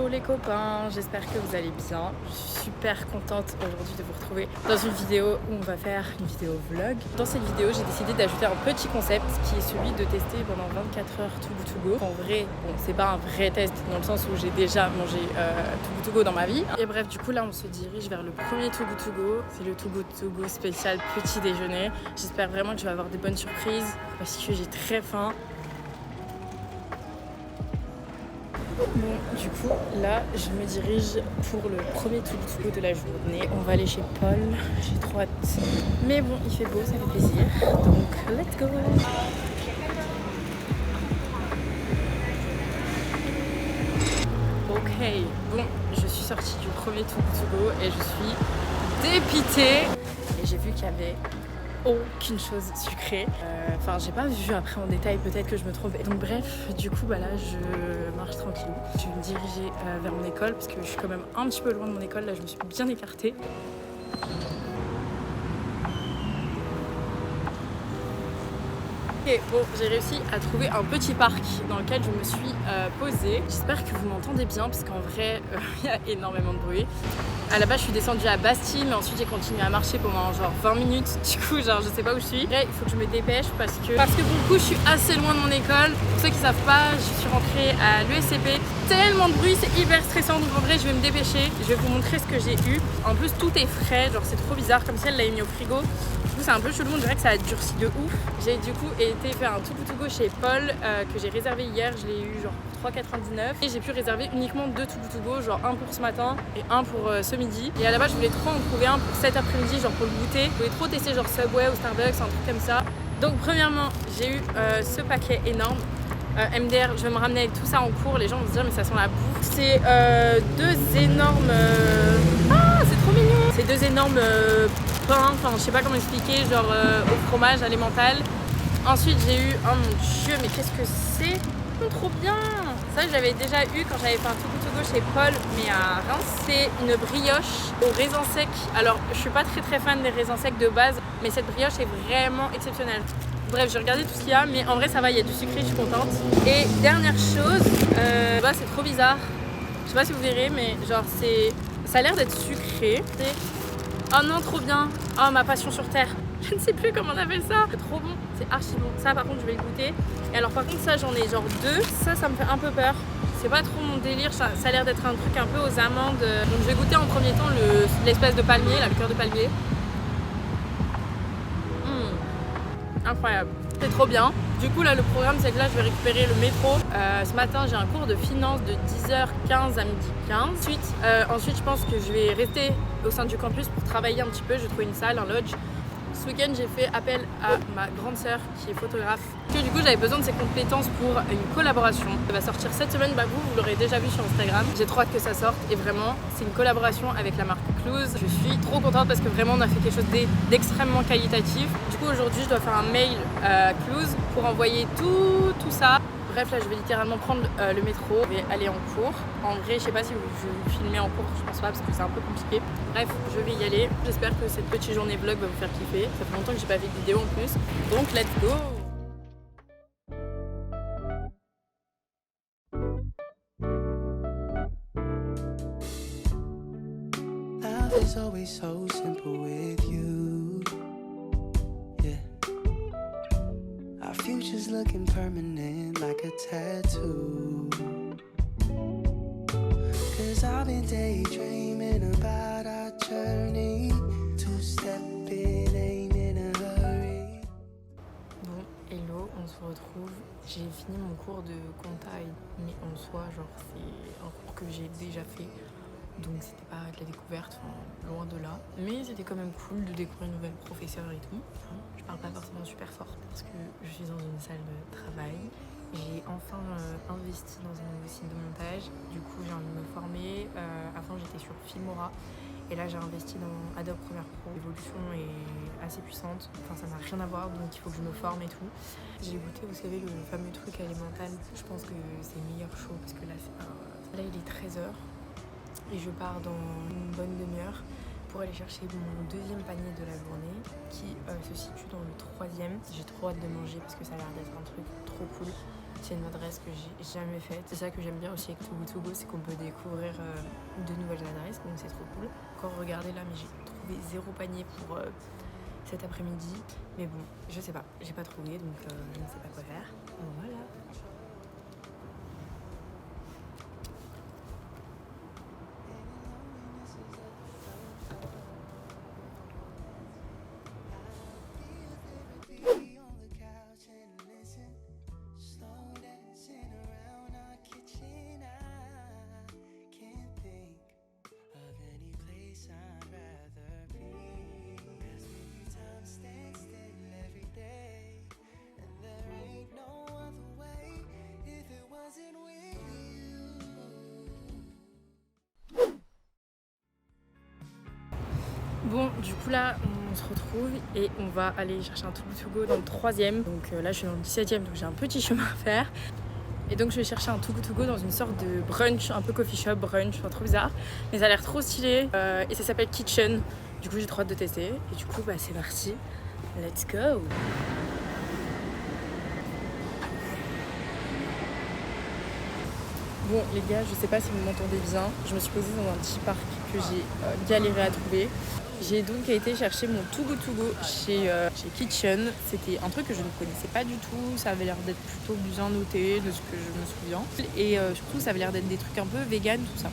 Hello les copains, j'espère que vous allez bien. Je suis super contente aujourd'hui de vous retrouver dans une vidéo où on va faire une vidéo vlog. Dans cette vidéo, j'ai décidé d'ajouter un petit concept qui est celui de tester pendant 24 heures Too Good To Go. En vrai, bon, c'est pas un vrai test dans le sens où j'ai déjà mangé Too Good To Go dans ma vie. Et bref, du coup là on se dirige vers le premier Too Good To Go. C'est le Too Good To Go spécial petit déjeuner. J'espère vraiment que je vais avoir des bonnes surprises parce que j'ai très faim. Bon, du coup, là, je me dirige pour le premier Too Good To Go de la journée. On va aller chez Paul, j'ai trop hâte. Mais bon, il fait beau, ça fait plaisir. Donc, let's go! Ok, bon, je suis sortie du premier Too Good To Go et je suis dépitée. Et j'ai vu qu'il y avait aucune chose sucrée. Enfin, j'ai pas vu après en détail, peut-être que je me trompe. Donc bref, du coup, bah là, je marche tranquille. Je vais me diriger vers mon école parce que je suis quand même un petit peu loin de mon école. Là, je me suis bien écartée. Ok, bon, j'ai réussi à trouver un petit parc dans lequel je me suis posée. J'espère que vous m'entendez bien parce qu'en vrai, il y a énormément de bruit. À la base, je suis descendue à Bastille, mais ensuite j'ai continué à marcher pendant genre 20 minutes. Du coup, genre, je sais pas où je suis. Après, il faut que je me dépêche parce que pour le coup, je suis assez loin de mon école. Pour ceux qui savent pas, je suis rentrée à l'ESCP. Tellement de bruit, c'est hyper stressant. Donc en vrai, je vais me dépêcher. Je vais vous montrer ce que j'ai eu. En plus, tout est frais. Genre, c'est trop bizarre, comme si elle l'avait mis au frigo. Du coup, c'est un peu chelou. On dirait que ça a durci de ouf. J'ai du coup été faire un Too Good To Go chez Paul que j'ai réservé hier. Je l'ai eu genre 3,99 et j'ai pu réserver uniquement 2 Too Good To Go, genre un pour ce matin et un pour ce midi. Et à la base, je voulais trop en trouver un pour cet après-midi, genre pour le goûter. Je voulais trop tester genre Subway ou Starbucks, un truc comme ça. Donc premièrement, j'ai eu ce paquet énorme. MDR, je vais me ramener avec tout ça en cours. Les gens vont se dire mais ça sent la bouffe. C'est deux énormes... Ah, c'est trop mignon. C'est deux énormes pains, enfin je sais pas comment expliquer, genre au fromage, à l'emmental. Ensuite j'ai eu, oh mon dieu, mais qu'est-ce que c'est? Trop bien! Ça j'avais déjà eu quand j'avais fait un Too Good To Go chez Paul, mais à Reims. C'est une brioche au raisin sec. Alors je suis pas très fan des raisins secs de base, mais cette brioche est vraiment exceptionnelle. Bref, j'ai regardé tout ce qu'il y a, mais en vrai ça va, il y a du sucré, je suis contente. Et dernière chose, bah, c'est trop bizarre. Je sais pas si vous verrez, mais genre ça a l'air d'être sucré. Oh non, trop bien! Oh, ma passion sur terre! Je ne sais plus comment on appelle ça. C'est trop bon, c'est archi bon. Ça par contre je vais le goûter. Et alors par contre ça j'en ai genre 2. Ça me fait un peu peur. C'est pas trop mon délire, ça a l'air d'être un truc un peu aux amandes. Donc je vais goûter en premier temps l'espèce de palmier, la liqueur de palmier. Incroyable, c'est trop bien. Du coup là le programme c'est que là je vais récupérer le métro. Ce matin j'ai un cours de finance de 10h15 à 12h15. Ensuite je pense que je vais rester au sein du campus pour travailler un petit peu. Je vais trouver une salle, un lodge. Ce week-end, j'ai fait appel à ma grande sœur qui est photographe. Que du coup, j'avais besoin de ses compétences pour une collaboration. Elle va sortir cette semaine, bah vous l'aurez déjà vu sur Instagram. J'ai trop hâte que ça sorte et vraiment, c'est une collaboration avec la marque Cluse. Je suis trop contente parce que vraiment, on a fait quelque chose d'extrêmement qualitatif. Du coup, aujourd'hui, je dois faire un mail à Cluse pour envoyer tout ça. Bref, là je vais littéralement prendre le métro, je vais aller en cours. En vrai, je sais pas si je vais vous filmer en cours, je pense pas parce que c'est un peu compliqué. Bref, je vais y aller. J'espère que cette petite journée vlog va vous faire kiffer. Ça fait longtemps que j'ai pas fait de vidéo en plus. Donc, let's go! Love is always so simple with you. Yeah. Our future's looking permanent like a tattoo. Cause I've been daydreaming about our journey. Two-step it ain't in a hurry. Bon, hello, on se retrouve. J'ai fini mon cours de compta, mais en soi, genre c'est un cours que j'ai déjà fait. Donc c'était pas de la découverte, loin de là. Mais c'était quand même cool de découvrir une nouvelle professeure et tout. Je parle pas forcément super fort parce que je suis dans une salle de travail. J'ai enfin investi dans un nouveau site de montage. Du coup j'ai envie de me former. Avant j'étais sur Filmora. Et là j'ai investi dans Adobe Premiere Pro. L'évolution est assez puissante. Enfin ça n'a rien à voir, donc il faut que je me forme et tout. J'ai goûté, vous savez, le fameux truc alimentaire. Je pense que c'est meilleur chaud parce que là c'est pas... Là il est 13h. Et je pars dans une bonne demi-heure pour aller chercher mon deuxième panier de la journée qui se situe dans le troisième. J'ai trop hâte de manger parce que ça a l'air d'être un truc trop cool. C'est une adresse que j'ai jamais faite. C'est ça que j'aime bien aussi avec Too Good To Go, c'est qu'on peut découvrir de nouvelles adresses, donc c'est trop cool. Encore regarder là, mais j'ai trouvé 0 panier pour cet après-midi. Mais bon, je sais pas, j'ai pas trouvé, donc je ne sais pas quoi faire. Donc voilà. Bon, du coup là, on se retrouve et on va aller chercher un Too Good To Go dans le 3e. Donc là, je suis dans le 17e, donc j'ai un petit chemin à faire. Et donc je vais chercher un Too Good To Go dans une sorte de brunch, un peu coffee shop, brunch, enfin trop bizarre. Mais ça a l'air trop stylé et ça s'appelle Kitchen. Du coup, j'ai trop hâte de tester. Et du coup, bah c'est parti. Let's go! Bon les gars, je sais pas si vous m'entendez bien. Je me suis posée dans un petit parc que j'ai galéré à trouver. J'ai donc été chercher mon Too Good To Go chez Kitchen. C'était un truc que je ne connaissais pas du tout. Ça avait l'air d'être plutôt bien noté de ce que je me souviens. Et surtout, ça avait l'air d'être des trucs un peu vegan, tout ça.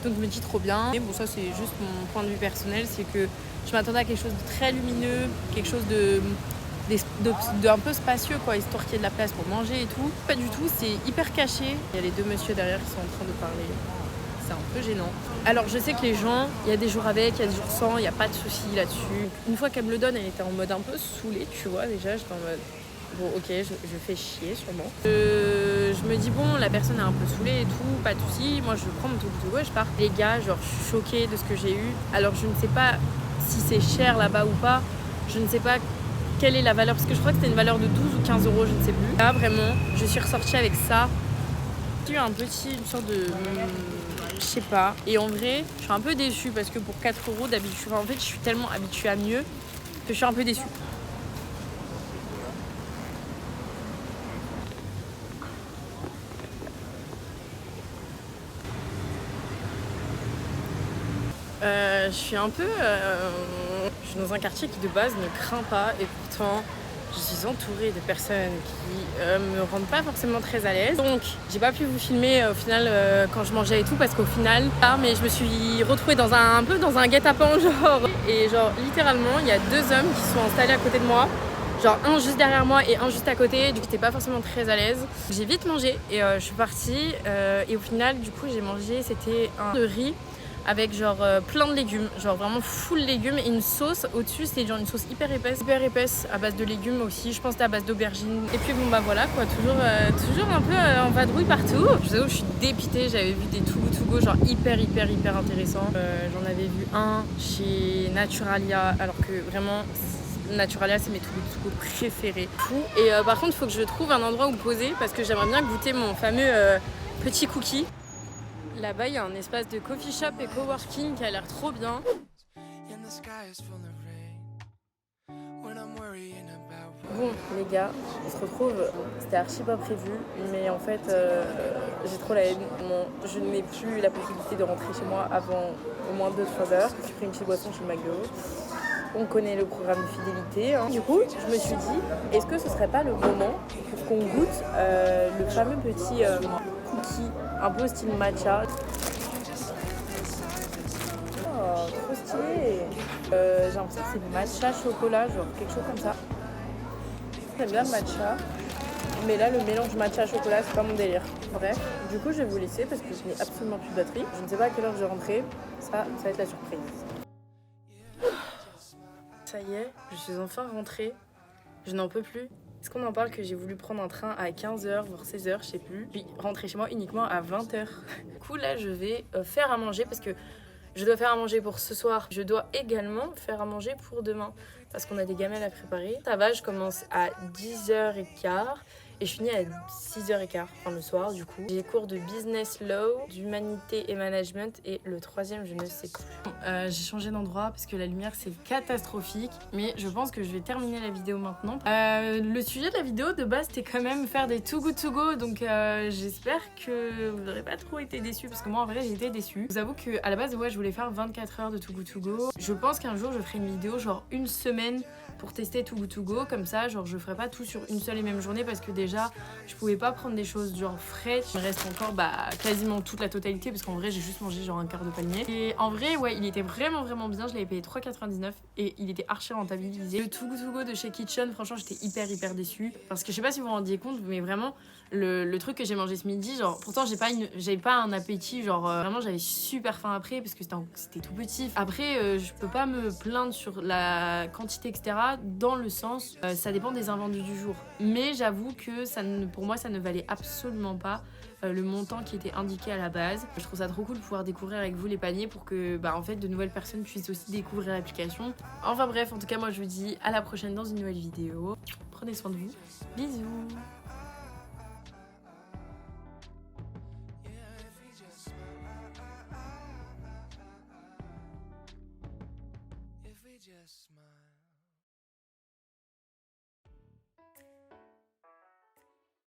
Donc je me dis trop bien. Et bon, ça c'est juste mon point de vue personnel. C'est que je m'attendais à quelque chose de très lumineux, quelque chose d'un peu spacieux, quoi, histoire qu'il y ait de la place pour manger et tout. Pas du tout, c'est hyper caché. Il y a les 2 messieurs derrière qui sont en train de parler. C'est un peu gênant. Alors je sais que les gens, il y a des jours avec, il y a des jours sans, il n'y a pas de souci là-dessus. Une fois qu'elle me le donne, elle était en mode un peu saoulée, tu vois, déjà j'étais en mode bon ok, je fais chier sûrement. Je me dis bon, la personne est un peu saoulée et tout, pas de souci. Moi je prends mon Too Good To Go et je pars. Les gars, genre je suis choquée de ce que j'ai eu. Alors je ne sais pas si c'est cher là-bas ou pas, je ne sais pas quelle est la valeur, parce que je crois que c'était une valeur de 12 ou 15 euros, je ne sais plus. Là vraiment, je suis ressortie avec ça. J'ai eu une sorte de je sais pas. Et en vrai, je suis un peu déçue parce que pour 4 euros d'habitude, en fait, je suis tellement habituée à mieux que je suis un peu déçue. Je suis un peu... je suis dans un quartier qui de base ne craint pas et pourtant je suis entourée de personnes qui me rendent pas forcément très à l'aise. Donc j'ai pas pu vous filmer au final quand je mangeais et tout parce qu'au final, mais je me suis retrouvée un peu dans un guet-apens genre. Et genre littéralement il y a 2 hommes qui sont installés à côté de moi. Genre un juste derrière moi et un juste à côté, du coup j'étais pas forcément très à l'aise. J'ai vite mangé et je suis partie et au final du coup j'ai mangé, c'était un de riz avec genre plein de légumes, genre vraiment full légumes et une sauce au-dessus, c'était genre une sauce hyper épaisse à base de légumes aussi, je pense que c'était à base d'aubergines. Et puis bon bah voilà quoi, toujours un peu en vadrouille partout. Je vous avoue, je suis dépitée, j'avais vu des Too Good To Go genre hyper intéressants. J'en avais vu un chez Naturalia, alors que vraiment Naturalia c'est mes Too Good To Go préférés. Et par contre il faut que je trouve un endroit où me poser parce que j'aimerais bien goûter mon fameux petit cookie. Là-bas, il y a un espace de coffee shop et coworking qui a l'air trop bien. Bon, les gars, on se retrouve. C'était archi pas prévu, mais en fait, j'ai trop la haine. Je n'ai plus la possibilité de rentrer chez moi avant au moins 2-3 heures. J'ai pris une petite boisson chez McDo. On connaît le programme de fidélité. Du coup, je me suis dit, est-ce que ce serait pas le moment pour qu'on goûte le fameux petit cookie, un peu style matcha. Oh, trop stylé. J'ai l'impression que c'est du matcha chocolat, genre quelque chose comme ça. J'aime bien le matcha, mais là le mélange matcha chocolat c'est pas mon délire. Bref, du coup je vais vous laisser parce que je n'ai absolument plus de batterie. Je ne sais pas à quelle heure je vais rentrer, ça va être la surprise. Ça y est, je suis enfin rentrée. Je n'en peux plus. Est-ce qu'on en parle que j'ai voulu prendre un train à 15h, voire 16h, je sais plus. Puis rentrer chez moi uniquement à 20h. Du coup là je vais faire à manger parce que je dois faire à manger pour ce soir. Je dois également faire à manger pour demain parce qu'on a des gamelles à préparer. Ça va, je commence à 10h15 Et je finis à 6h15, enfin le soir du coup. J'ai des cours de business law, d'humanité et management et le troisième je ne sais plus. J'ai changé d'endroit parce que la lumière c'est catastrophique, mais je pense que je vais terminer la vidéo maintenant. Le sujet de la vidéo de base c'était quand même faire des too good to go, donc j'espère que vous n'aurez pas trop été déçus parce que moi en vrai j'ai été déçue. Je vous avoue qu'à la base ouais je voulais faire 24 heures de too good to go. Je pense qu'un jour je ferai une vidéo genre une semaine pour tester Too Good To Go, comme ça genre je ferai pas tout sur une seule et même journée parce que déjà je pouvais pas prendre des choses genre fraîches. Il me reste encore quasiment toute la totalité parce qu'en vrai j'ai juste mangé genre un quart de palmier. Et en vrai ouais il était vraiment bien, je l'avais payé 3,99 et il était archi rentabilisé. Le Too Good To Go de chez Kitchen, franchement j'étais hyper déçue parce que je sais pas si vous vous rendiez compte mais vraiment le truc que j'ai mangé ce midi, genre pourtant j'avais pas un appétit, genre vraiment j'avais super faim après parce que c'était tout petit. Après je peux pas me plaindre sur la quantité etc dans le sens ça dépend des invendus du jour, mais j'avoue que pour moi ça ne valait absolument pas le montant qui était indiqué à la base. Je trouve ça trop cool de pouvoir découvrir avec vous les paniers pour que en fait de nouvelles personnes puissent aussi découvrir l'application. Enfin bref, en tout cas moi je vous dis à la prochaine dans une nouvelle vidéo. Prenez soin de vous, bisous. Just smile.